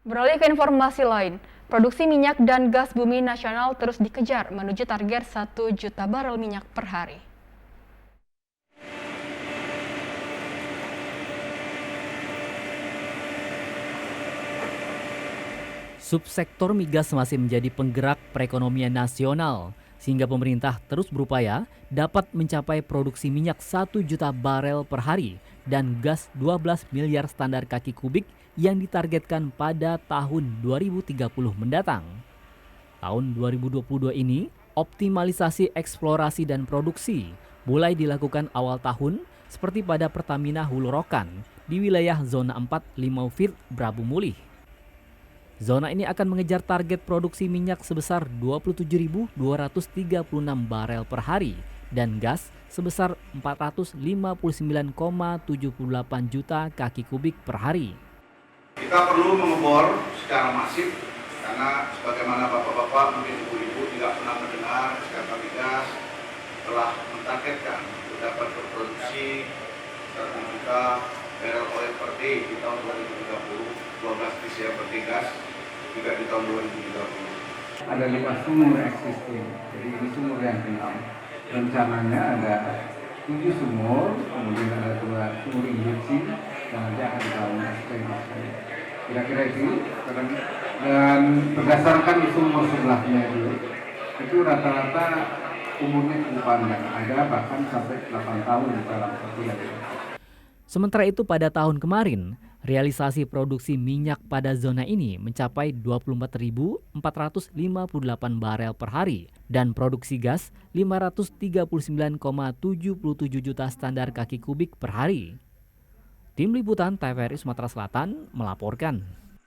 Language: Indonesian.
Beralih ke informasi lain, produksi minyak dan gas bumi nasional terus dikejar menuju target 1 juta barel minyak per hari. Subsektor migas masih menjadi penggerak perekonomian nasional, sehingga pemerintah terus berupaya dapat mencapai produksi minyak 1 juta barel per hari dan gas 12 miliar standar kaki kubik yang ditargetkan pada tahun 2030 mendatang. Tahun 2022 ini, optimalisasi eksplorasi dan produksi mulai dilakukan awal tahun seperti pada Pertamina Hulu Rokan di wilayah zona 4 Limau Firt Brabu Mulih. Zona ini akan mengejar target produksi minyak sebesar 27.236 barel per hari dan gas sebesar 459,78 juta kaki kubik per hari. Kita perlu mengebor secara masif karena sebagaimana bapak-bapak mungkin ibu-ibu tidak pernah mendengar skala migas telah mentargetkan untuk dapat berproduksi 1 juta barel oil per day di tahun 2030, 12 BCM per day gas juga di tahun 2030. Ada 5 sumur existing, jadi ini sumur yang kenal. Rencananya ada 7 sumur, kemudian ada 2 sumur injeksi, dan nanti akan dibangun ekstensi. Kira-kira itu, dan berdasarkan sumur sebelahnya itu rata-rata umurnya cukup panjang, ada bahkan sampai 8 tahun dalam satu yang. Sementara itu pada tahun kemarin, realisasi produksi minyak pada zona ini mencapai 24.458 barel per hari dan produksi gas 539,77 juta standar kaki kubik per hari. Tim Liputan TVRI Sumatera Selatan melaporkan.